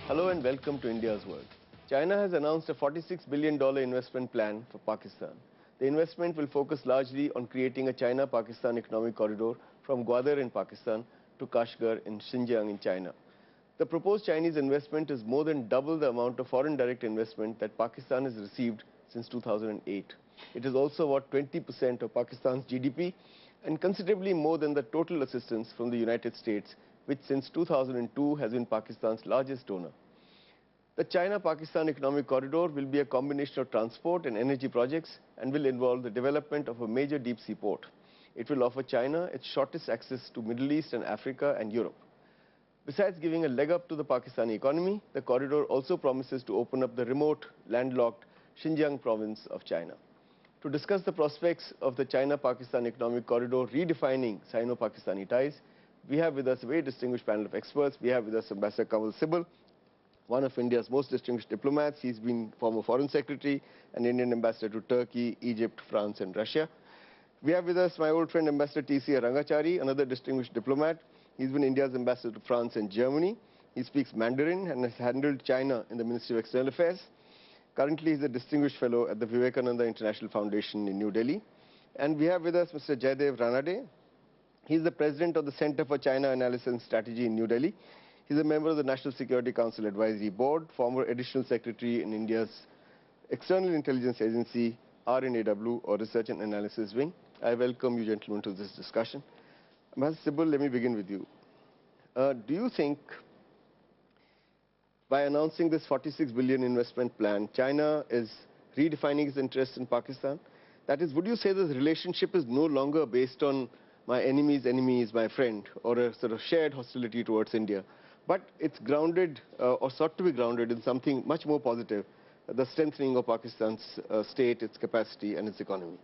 Hello and welcome to India's World. China has announced a $46 billion investment plan for Pakistan. The investment will focus largely on creating a China-Pakistan economic corridor from Gwadar in Pakistan to Kashgar in Xinjiang in China. The proposed Chinese investment is more than double the amount of foreign direct investment that Pakistan has received since 2008. It is also about 20% of Pakistan's GDP and considerably more than the total assistance from the United States, which since 2002 has been Pakistan's largest donor. The China-Pakistan economic corridor will be a combination of transport and energy projects and will involve the development of a major deep-sea port. It will offer China its shortest access to Middle East and Africa and Europe. Besides giving a leg up to the Pakistani economy, the corridor also promises to open up the remote, landlocked Xinjiang province of China. To discuss the prospects of the China-Pakistan economic corridor redefining Sino-Pakistani ties, we have with us a very distinguished panel of experts. We have with us Ambassador Kanwal Sibal, one of India's most distinguished diplomats. He's been former foreign secretary and Indian ambassador to Turkey, Egypt, France and Russia. We have with us my old friend Ambassador T.C. Rangachari, another distinguished diplomat. He's been India's ambassador to France and Germany. He speaks Mandarin and has handled China in the Ministry of External Affairs. Currently, he's a distinguished fellow at the Vivekananda International Foundation in New Delhi. And we have with us Mr. Jaydev Ranade. He's the president of the Center for China Analysis and Strategy in New Delhi. He's a member of the National Security Council Advisory Board, former additional secretary in India's External Intelligence Agency, RNAW, or Research and Analysis Wing. I welcome you gentlemen to this discussion. Ambassador Sibal, let me begin with you. Do you think by announcing this 46 billion investment plan, China is redefining its interests in Pakistan? That is, would you say this relationship is no longer based on my enemy's enemy is my friend, or a sort of shared hostility towards India, but it's grounded or sought to be grounded in something much more positive, the strengthening of Pakistan's state, its capacity and its economy?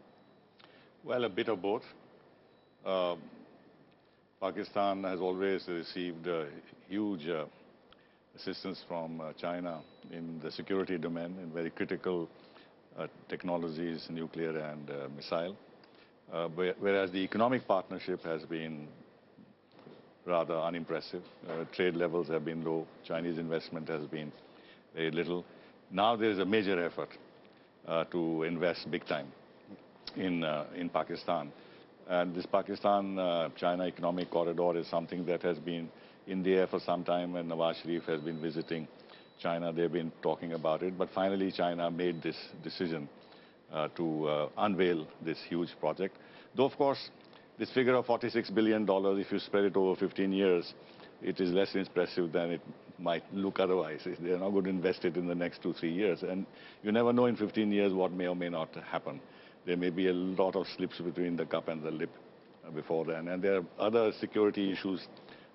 Well, a bit of both. Pakistan has always received huge assistance from China in the security domain, in very critical technologies, nuclear and missile. Whereas the economic partnership has been rather unimpressive. Trade levels have been low. Chinese investment has been very little. Now there is a major effort to invest big time in Pakistan. And this Pakistan-China economic corridor is something that has been in the air for some time, and Nawaz Sharif has been visiting China. They've been talking about it. But finally, China made this decision to unveil this huge project. Though, of course, this figure of $46 billion, if you spread it over 15 years, it is less impressive than it might look otherwise. They're not going to invest it in the next 2-3 years. And you never know in 15 years what may or may not happen. There may be a lot of slips between the cup and the lip before then. And there are other security issues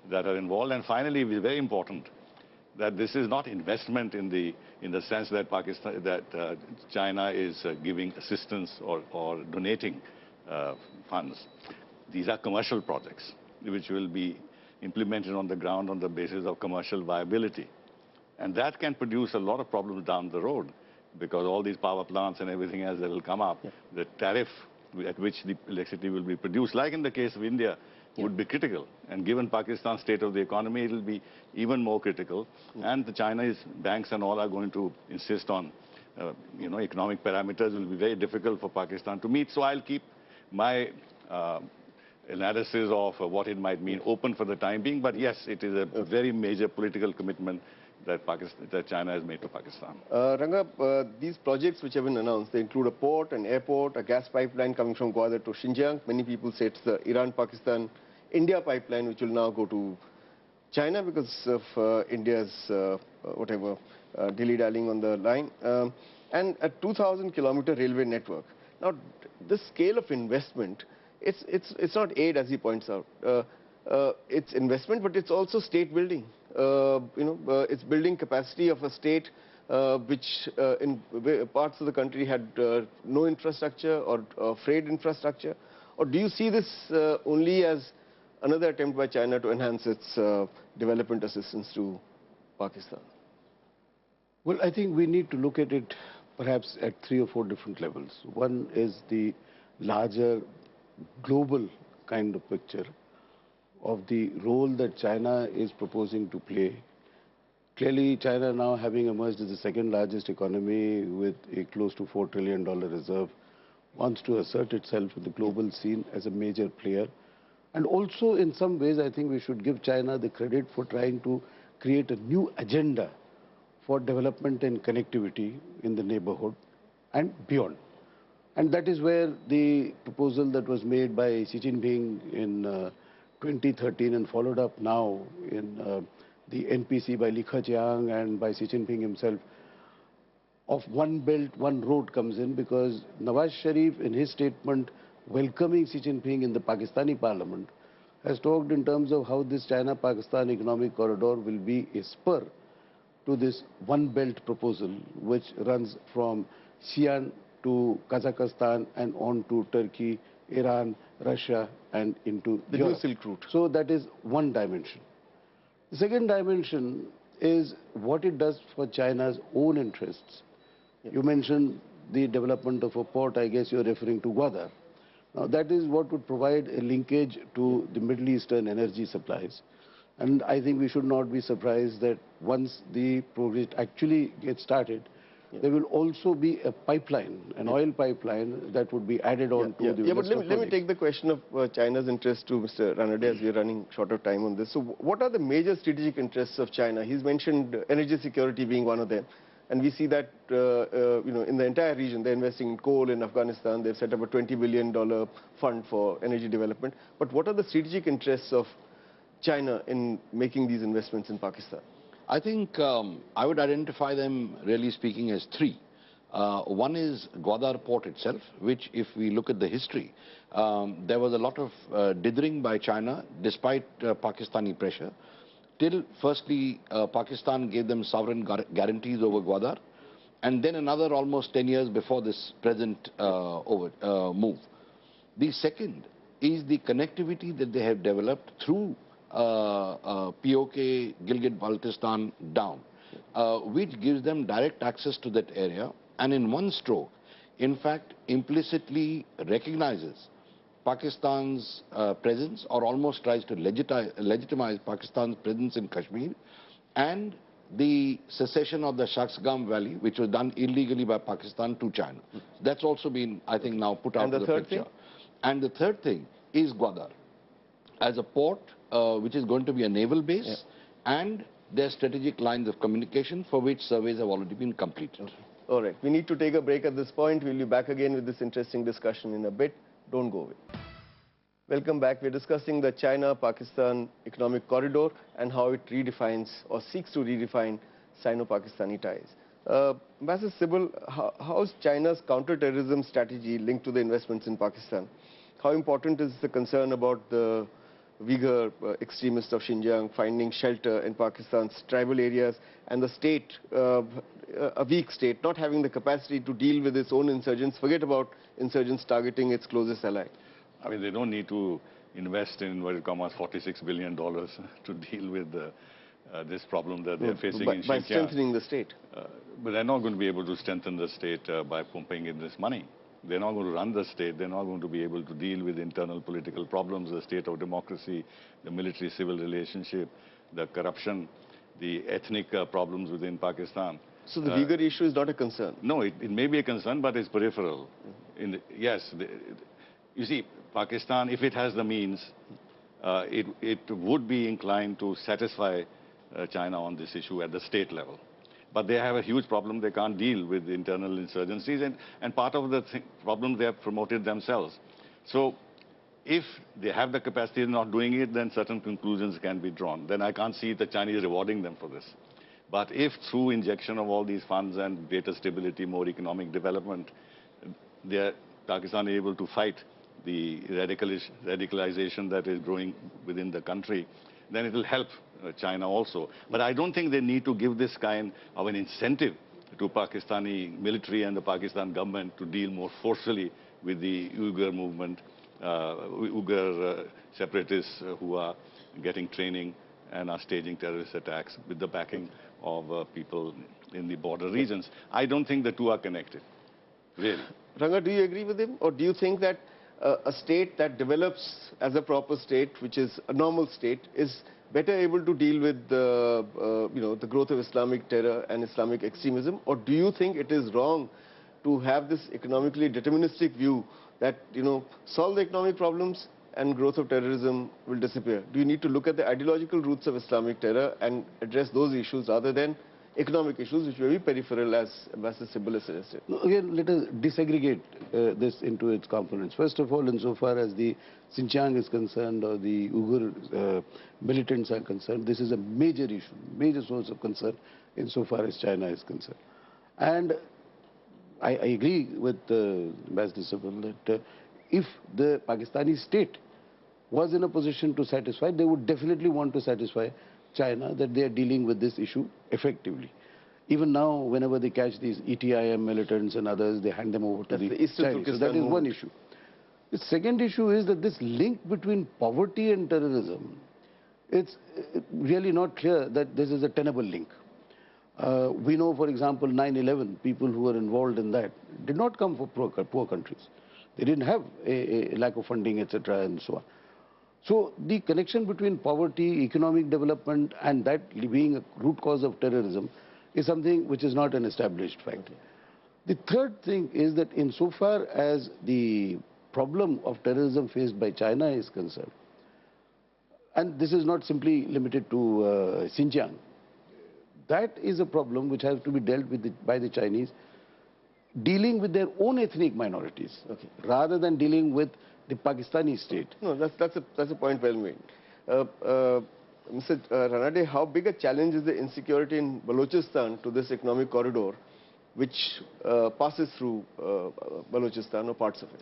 that are involved. And finally, it's very important that this is not investment in the sense that China is giving assistance or donating funds. These are commercial projects which will be implemented on the ground on the basis of commercial viability. And that can produce a lot of problems down the road, because all these power plants and everything else that will come up, the tariff at which the electricity will be produced, like in the case of India, would be critical. And given Pakistan's state of the economy, it will be even more critical. And the Chinese banks and all are going to insist on, economic parameters will be very difficult for Pakistan to meet. So I'll keep my analysis of what it might mean open for the time being. But yes, it is a very major political commitment that China has made to Pakistan. Ranga, these projects which have been announced, they include a port, an airport, a gas pipeline coming from Gwadar to Xinjiang. Many people say it's the Iran-Pakistan-India pipeline, which will now go to China because of India's dilly-dallying on the line. And a 2,000-kilometer railway network. Now, this scale of investment, it's not aid, as he points out. It's investment, but it's also state building. It's building capacity of a state which in parts of the country had no infrastructure or frayed infrastructure. Or do you see this only as another attempt by China to enhance its development assistance to Pakistan? Well, I think we need to look at it perhaps at 3 or 4 different levels. One is the larger global kind of picture of the role that China is proposing to play Clearly, China now having emerged as the second largest economy with a close to $4 trillion reserve, wants to assert itself in the global scene as a major player. And also, in some ways, I think we should give China the credit for trying to create a new agenda for development and connectivity in the neighborhood and beyond. And that is where the proposal that was made by Xi Jinping in 2013 and followed up now in the NPC by Li Keqiang and by Xi Jinping himself of one belt, one road comes in, because Nawaz Sharif in his statement welcoming Xi Jinping in the Pakistani parliament has talked in terms of how this China-Pakistan economic corridor will be a spur to this one belt proposal, which runs from Xi'an to Kazakhstan and on to Turkey, Iran, Russia and into the Europe. new Silk Route. So that is one dimension. The second dimension is what it does for China's own interests. You mentioned the development of a port, I guess you're referring to Gwadar. Now that is what would provide a linkage to the Middle Eastern energy supplies. And I think we should not be surprised that once the project actually gets started, there will also be a pipeline, an oil pipeline that would be added on to the but let me take the question of China's interest to Mr. Ranade, as we are running short of time on this. So what are the major strategic interests of China? He's mentioned energy security being one of them. And we see that in the entire region, they're investing in coal in Afghanistan. They've set up a $20 billion fund for energy development. But what are the strategic interests of China in making these investments in Pakistan? I think I would identify them, really speaking, as three. One is Gwadar port itself, which, if we look at the history, there was a lot of dithering by China despite Pakistani pressure. Till, firstly, Pakistan gave them sovereign guarantees over Gwadar, and then another almost 10 years before this present move. The second is the connectivity that they have developed through POK, Gilgit-Baltistan down, which gives them direct access to that area, and in one stroke, in fact, implicitly recognizes Pakistan's presence, or almost tries to legitimize Pakistan's presence in Kashmir, and the secession of the Shaksgam Valley, which was done illegally by Pakistan to China. That's also been, I think, now put out of the picture. And the third thing is Gwadar as a port, which is going to be a naval base, and their strategic lines of communication, for which surveys have already been completed. All right, we need to take a break at this point. We'll be back again with this interesting discussion in a bit. Don't go away. Welcome back. We're discussing the China-Pakistan economic corridor and how it redefines or seeks to redefine Sino-Pakistani ties. Ambassador Sibal, how is China's counterterrorism strategy linked to the investments in Pakistan? How important is the concern about the Uyghur extremists of Xinjiang finding shelter in Pakistan's tribal areas, and the state, a weak state, not having the capacity to deal with its own insurgents? Forget about insurgents targeting its closest ally. I mean, they don't need to invest in $46 billion to deal with this problem that they're facing in Xinjiang. By strengthening the state. But they're not going to be able to strengthen the state by pumping in this money. They're not going to run the state. They're not going to be able to deal with internal political problems, the state of democracy, the military-civil relationship, the corruption, the ethnic problems within Pakistan. So the Uyghur issue is not a concern? No, it may be a concern, but it's peripheral. You see, Pakistan, if it has the means, it would be inclined to satisfy China on this issue at the state level. But they have a huge problem. They can't deal with internal insurgencies, and part of the problem they have promoted themselves. So if they have the capacity of not doing it, then certain conclusions can be drawn. Then I can't see the Chinese rewarding them for this. But if through injection of all these funds and greater stability, more economic development, Pakistan is able to fight the radicalization that is growing within the country, then it will help China also. But I don't think they need to give this kind of an incentive to Pakistani military and the Pakistan government to deal more forcefully with the Uyghur movement, Uyghur separatists who are getting training and are staging terrorist attacks with the backing of people in the border regions. I don't think the two are connected, really. Ranga, do you agree with him? Or do you think that a state that develops as a proper state, which is a normal state, is better able to deal with the, the growth of Islamic terror and Islamic extremism? Or do you think it is wrong to have this economically deterministic view that, solve the economic problems and growth of terrorism will disappear? Do you need to look at the ideological roots of Islamic terror and address those issues rather than economic issues, which may be peripheral, as Ambassador Sybil has suggested? No, again, let us disaggregate this into its components. First of all, insofar as the Xinjiang is concerned or the Uyghur militants are concerned, this is a major issue, major source of concern insofar as China is concerned. And I agree with Ambassador Sybil that if the Pakistani state was in a position to satisfy, they would definitely want to satisfy China that they are dealing with this issue effectively. Even now, whenever they catch these ETIM militants and others, they hand them over to the Chinese. So that is one issue. The second issue is that this link between poverty and terrorism, it's really not clear that this is a tenable link. We know, for example, 9/11, people who were involved in that did not come from poor countries. They didn't have a lack of funding, etc., and so on. So the connection between poverty, economic development, and that being a root cause of terrorism is something which is not an established fact. The third thing is that insofar as the problem of terrorism faced by China is concerned, and this is not simply limited to Xinjiang, that is a problem which has to be dealt with by the Chinese, dealing with their own ethnic minorities, rather than dealing with the Pakistani state. No, that's a point well made. Mr. Ranade, how big a challenge is the insecurity in Balochistan to this economic corridor, which passes through Balochistan or parts of it?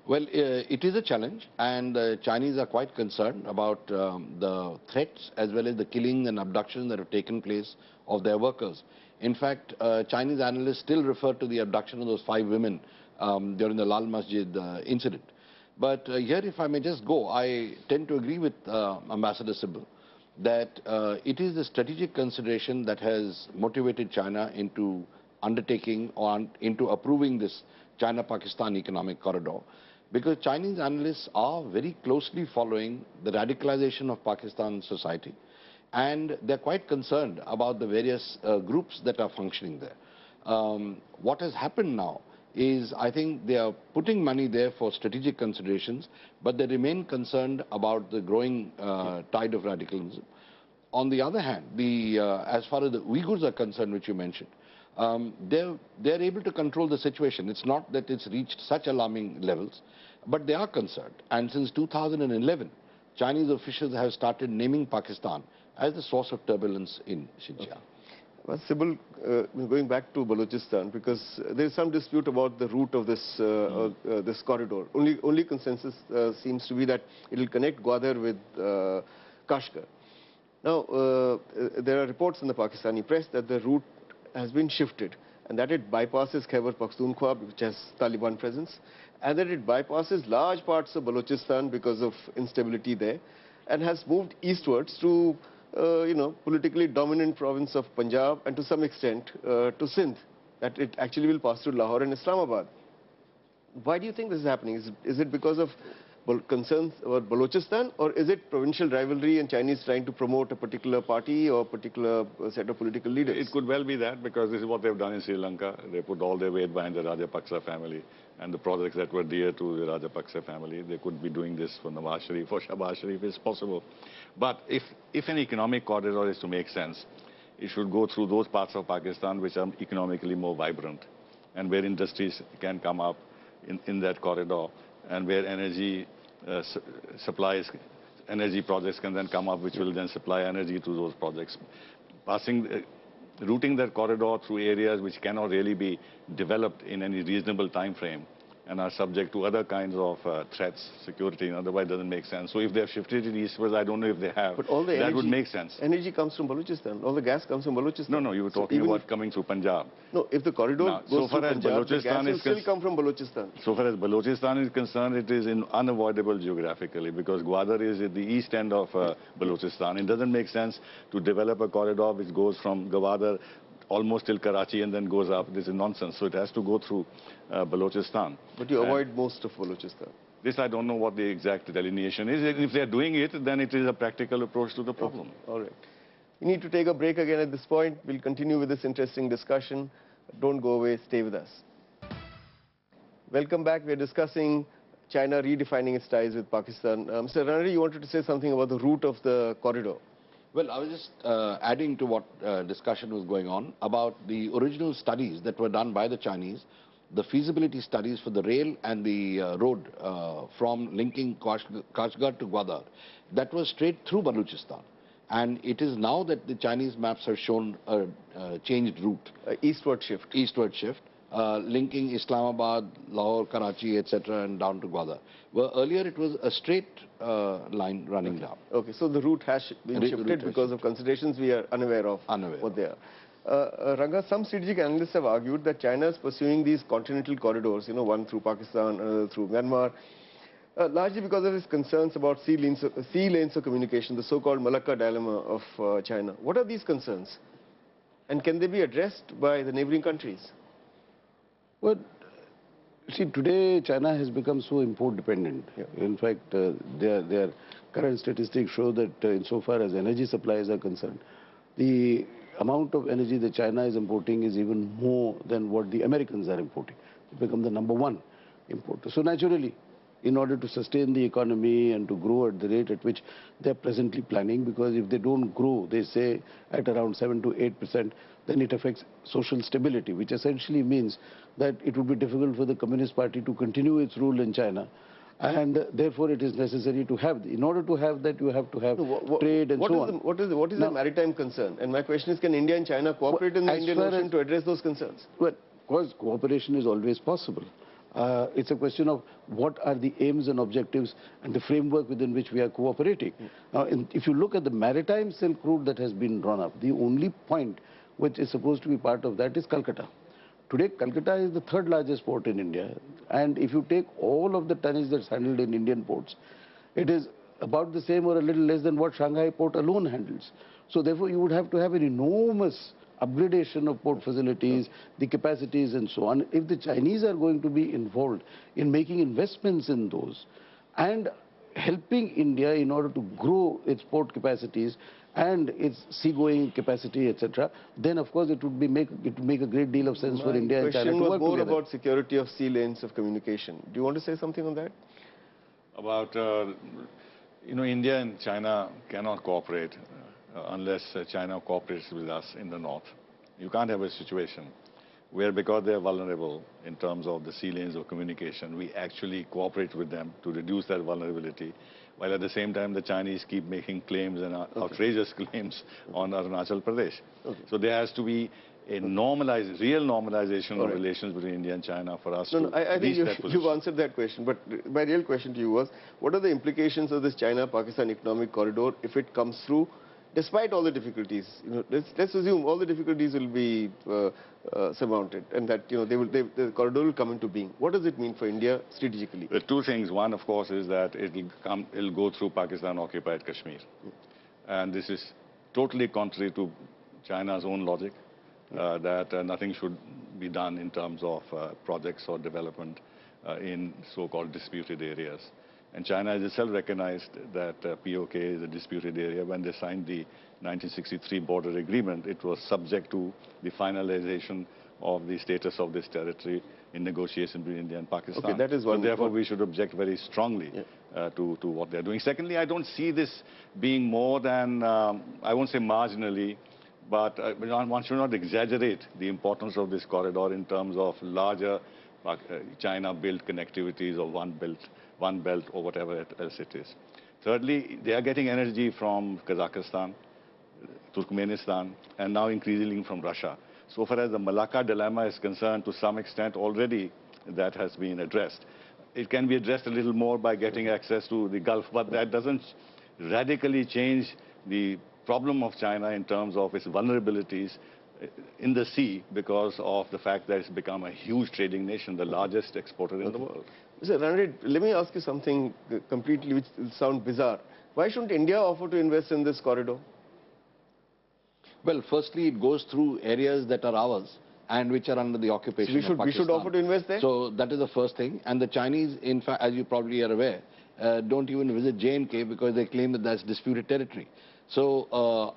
Well, it is a challenge, and the Chinese are quite concerned about the threats as well as the killing and abductions that have taken place of their workers. In fact, Chinese analysts still refer to the abduction of those 5 women during the Lal Masjid incident. But here, if I may just go, I tend to agree with Ambassador Sybil that it is the strategic consideration that has motivated China into undertaking or into approving this China-Pakistan economic corridor, because Chinese analysts are very closely following the radicalization of Pakistan society, and they're quite concerned about the various groups that are functioning there. What has happened now is, I think they are putting money there for strategic considerations, but they remain concerned about the growing tide of radicalism. On the other hand, as far as the Uyghurs are concerned, which you mentioned, they're able to control the situation. It's not that it's reached such alarming levels, but they are concerned. And since 2011, Chinese officials have started naming Pakistan as the source of turbulence in Xinjiang. Well, Sybil, going back to Balochistan, because there is some dispute about the route of this this corridor. Only consensus seems to be that it will connect Gwadar with Kashgar. Now, there are reports in the Pakistani press that the route has been shifted and that it bypasses Khyber Pakhtunkhwa, which has Taliban presence, and that it bypasses large parts of Balochistan because of instability there, and has moved eastwards to politically dominant province of Punjab, and to some extent to Sindh, that it actually will pass through Lahore and Islamabad. Why do you think this is happening? Is it because of concerns about Balochistan, or is it provincial rivalry and Chinese trying to promote a particular party or a particular set of political leaders? It could well be that, because this is what they've done in Sri Lanka. They put all their weight behind the Rajapaksa family and the projects that were dear to the Rajapaksa family. They could be doing this for Nawaz Sharif or Shahbaz Sharif. It's possible. But if an economic corridor is to make sense, it should go through those parts of Pakistan which are economically more vibrant, and where industries can come up in that corridor, and where energy supplies, energy projects can then come up, which will then supply energy to those projects. Routing that corridor through areas which cannot really be developed in any reasonable time frame and are subject to other kinds of threats, security, and otherwise doesn't make sense. So if they have shifted it eastwards, I don't know if they have. But all the that would make sense. Energy comes from Balochistan. All the gas comes from Balochistan. No, you were talking about coming through Punjab. No, if the corridor goes through Punjab, the gas will still come from Balochistan. So far as Balochistan is concerned, it is unavoidable geographically, because Gwadar is at the east end of Balochistan. It doesn't make sense to develop a corridor which goes from Gwadar almost till Karachi and then goes up. This is nonsense. So it has to go through Balochistan. But you avoid most of Balochistan. This I don't know what the exact delineation is. If they're doing it, then it is a practical approach to the problem. Okay. All right. We need to take a break again at this point. We'll continue with this interesting discussion. Don't go away. Stay with us. Welcome back. We're discussing China redefining its ties with Pakistan. Mr. Ranade, you wanted to say something about the route of the corridor. Well, I was just adding to what discussion was going on about the original studies that were done by the Chinese, the feasibility studies for the rail and the road from linking Kashgar to Gwadar. That was straight through Baluchistan. And it is now that the Chinese maps have shown a changed route. Eastward shift. Eastward shift. Linking Islamabad, Lahore, Karachi, etc. and down to Gwadar. Well, earlier it was a straight line running down. Okay, so the route has been shifted because of considerations we are unaware of what they are. Ranga, some strategic analysts have argued that China is pursuing these continental corridors, one through Pakistan, another through Myanmar, largely because of its concerns about sea lanes of communication, the so-called Malacca dilemma of China. What are these concerns? And can they be addressed by the neighboring countries? Well, see, today China has become so import dependent. Yeah. In fact, their current statistics show that insofar as energy supplies are concerned, the amount of energy that China is importing is even more than what the Americans are importing. They become the #1 importer. So naturally, in order to sustain the economy and to grow at the rate at which they're presently planning, because if they don't grow, they say at around 7 to 8%, then it affects social stability, which essentially means that it would be difficult for the Communist Party to continue its rule in China. And therefore, it is necessary to have, in order to have that, you have to have trade and so on. What is the maritime concern? And my question is, can India and China cooperate in the Indian Ocean to address those concerns? Well, of course, cooperation is always possible. It's a question of what are the aims and objectives and the framework within which we are cooperating. Now, if you look at the maritime Silk Route that has been drawn up, the only point which is supposed to be part of that is Calcutta. Today, Calcutta is the 3rd largest port in India. And if you take all of the tonnage that's handled in Indian ports, it is about the same or a little less than what Shanghai port alone handles. So therefore, you would have to have an enormous upgradation of port facilities, the capacities and so on. If the Chinese are going to be involved in making investments in those and helping India in order to grow its port capacities and its seagoing capacity, etc., then of course it would make a great deal of sense for India and China to work together. My question was more about security of sea lanes of communication. Do you want to say something on that? About, India and China cannot cooperate unless China cooperates with us in the north. You can't have a situation where, because they are vulnerable in terms of the sea lanes of communication, we actually cooperate with them to reduce that vulnerability, while at the same time the Chinese keep making claims and outrageous claims on Arunachal Pradesh. So there has to be a real normalization of relations between India and China for us to I think reach that position. you've answered that question, but my real question to you was, what are the implications of this China-Pakistan economic corridor if it comes through? Despite all the difficulties, let's assume all the difficulties will be surmounted, and that the corridor will come into being. What does it mean for India strategically? There are two things. One, of course, is that it'll go through Pakistan-occupied Kashmir, and this is totally contrary to China's own logic, that nothing should be done in terms of projects or development in so-called disputed areas. And China has itself recognized that POK is a disputed area. When they signed the 1963 border agreement, it was subject to the finalization of the status of this territory in negotiation between India and Pakistan. Okay, that is one. So therefore, we should object very strongly to what they're doing. Secondly, I don't see this being more than, I won't say marginally, but one should not exaggerate the importance of this corridor in terms of larger China-built connectivities or one belt or whatever else it is. Thirdly, they are getting energy from Kazakhstan, Turkmenistan, and now increasingly from Russia. So far as the Malacca dilemma is concerned, to some extent already that has been addressed. It can be addressed a little more by getting access to the Gulf, but that doesn't radically change the problem of China in terms of its vulnerabilities in the sea because of the fact that it's become a huge trading nation, the largest exporter in the world. Mr. Ranade, let me ask you something completely which will sound bizarre. Why shouldn't India offer to invest in this corridor? Well, firstly, it goes through areas that are ours, and which are under the occupation So of Pakistan. we should offer to invest there? So that is the first thing. And the Chinese, in fact, as you probably are aware, don't even visit J&K because they claim that that's disputed territory. So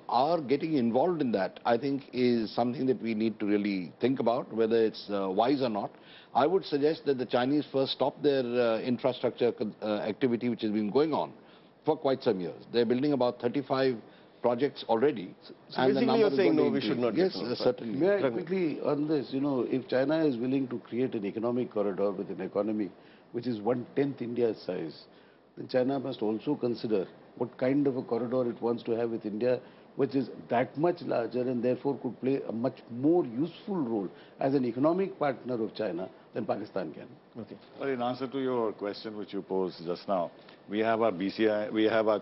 our getting involved in that, I think, is something that we need to really think about, whether it's wise or not. I would suggest that the Chinese first stop their infrastructure activity, which has been going on for quite some years. They're building about 35 projects already. So basically you're saying no, we should not. Yes, certainly. May I quickly on this, if China is willing to create an economic corridor with an economy which is 1/10 India's size, then China must also consider what kind of a corridor it wants to have with India, which is that much larger and therefore could play a much more useful role as an economic partner of China than Pakistan can. Okay. Well, in answer to your question which you posed just now, we have our BCI, we have our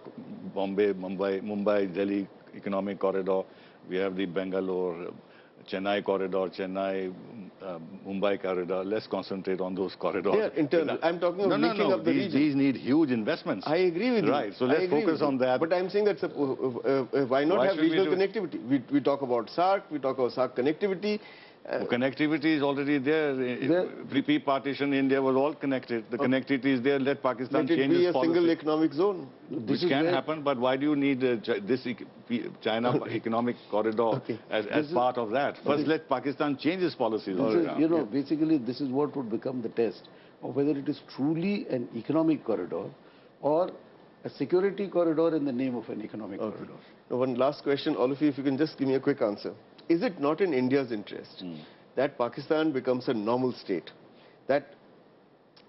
Mumbai, Delhi economic corridor, we have the Bangalore, Chennai corridor, Chennai, Mumbai corridor. Let's concentrate on those corridors. They are internal. I'm talking of linking up the region. These need huge investments. I agree with you. Right, so let's focus on that. But I'm saying that why not have regional connectivity? We talk about SAARC, we talk about SAARC connectivity. Connectivity is already there. Pre-partition India was all connected. The connectivity is there. Let Pakistan change its policy. Let it be a single economic zone. Which can happen, but why do you need this China economic corridor as part of that? First, let Pakistan change its policies. Basically, this is what would become the test of whether it is truly an economic corridor or a security corridor in the name of an economic corridor. Now, one last question, all of you, if you can just give me a quick answer. Is it not in India's interest that Pakistan becomes a normal state? That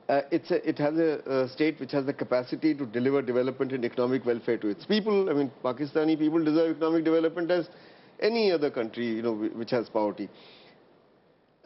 it has a state which has the capacity to deliver development and economic welfare to its people. I mean, Pakistani people deserve economic development as any other country, which has poverty.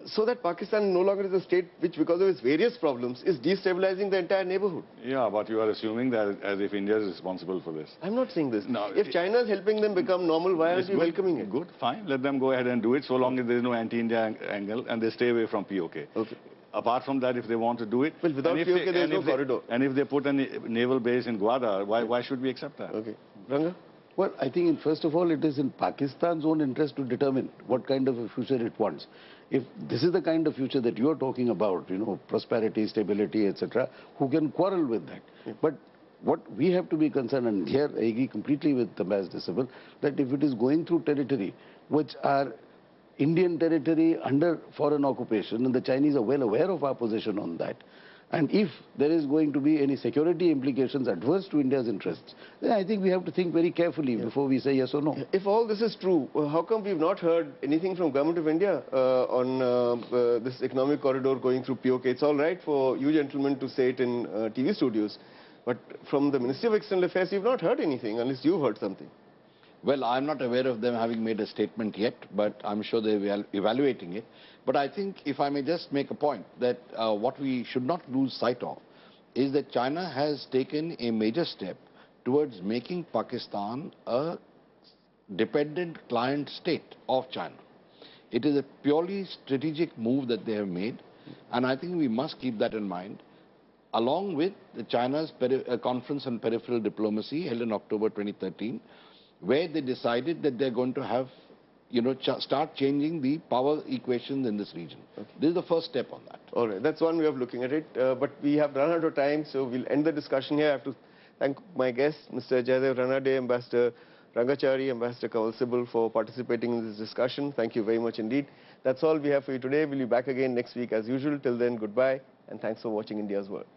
So that Pakistan no longer is a state which, because of its various problems, is destabilizing the entire neighborhood. Yeah, but you are assuming that as if India is responsible for this. I'm not saying this. No, if China is helping them become normal, why aren't we welcoming it? Good, fine. Let them go ahead and do it, so long as there is no anti-India angle and they stay away from POK. Okay. Apart from that, if they want to do it... Well, without POK, there is no corridor. And if they put a naval base in Gwadar, why should we accept that? Okay. Ranga? Well, I think, first of all, it is in Pakistan's own interest to determine what kind of a future it wants. If this is the kind of future that you are talking about, prosperity, stability, etc., who can quarrel with that? But what we have to be concerned, and here I agree completely with the Ambassador Sybil, that if it is going through territory which are Indian territory under foreign occupation, and the Chinese are well aware of our position on that, and if there is going to be any security implications adverse to India's interests, then I think we have to think very carefully before we say yes or no. If all this is true, how come we've not heard anything from Government of India on this economic corridor going through POK? It's all right for you gentlemen to say it in TV studios, but from the Ministry of External Affairs, you've not heard anything unless you heard something. Well, I'm not aware of them having made a statement yet, but I'm sure they're evaluating it. But I think, if I may just make a point, that what we should not lose sight of is that China has taken a major step towards making Pakistan a dependent client state of China. It is a purely strategic move that they have made, and I think we must keep that in mind, along with China's conference on peripheral diplomacy held in October 2013, where they decided that they're going to have, start changing the power equations in this region. Okay. This is the first step on that. All right, that's one way of looking at it. But we have run out of time, so we'll end the discussion here. I have to thank my guests, Mr. Jaydev Ranade, Ambassador Rangachari, Ambassador Kanwal Sibal, for participating in this discussion. Thank you very much indeed. That's all we have for you today. We'll be back again next week as usual. Till then, goodbye, and thanks for watching India's World.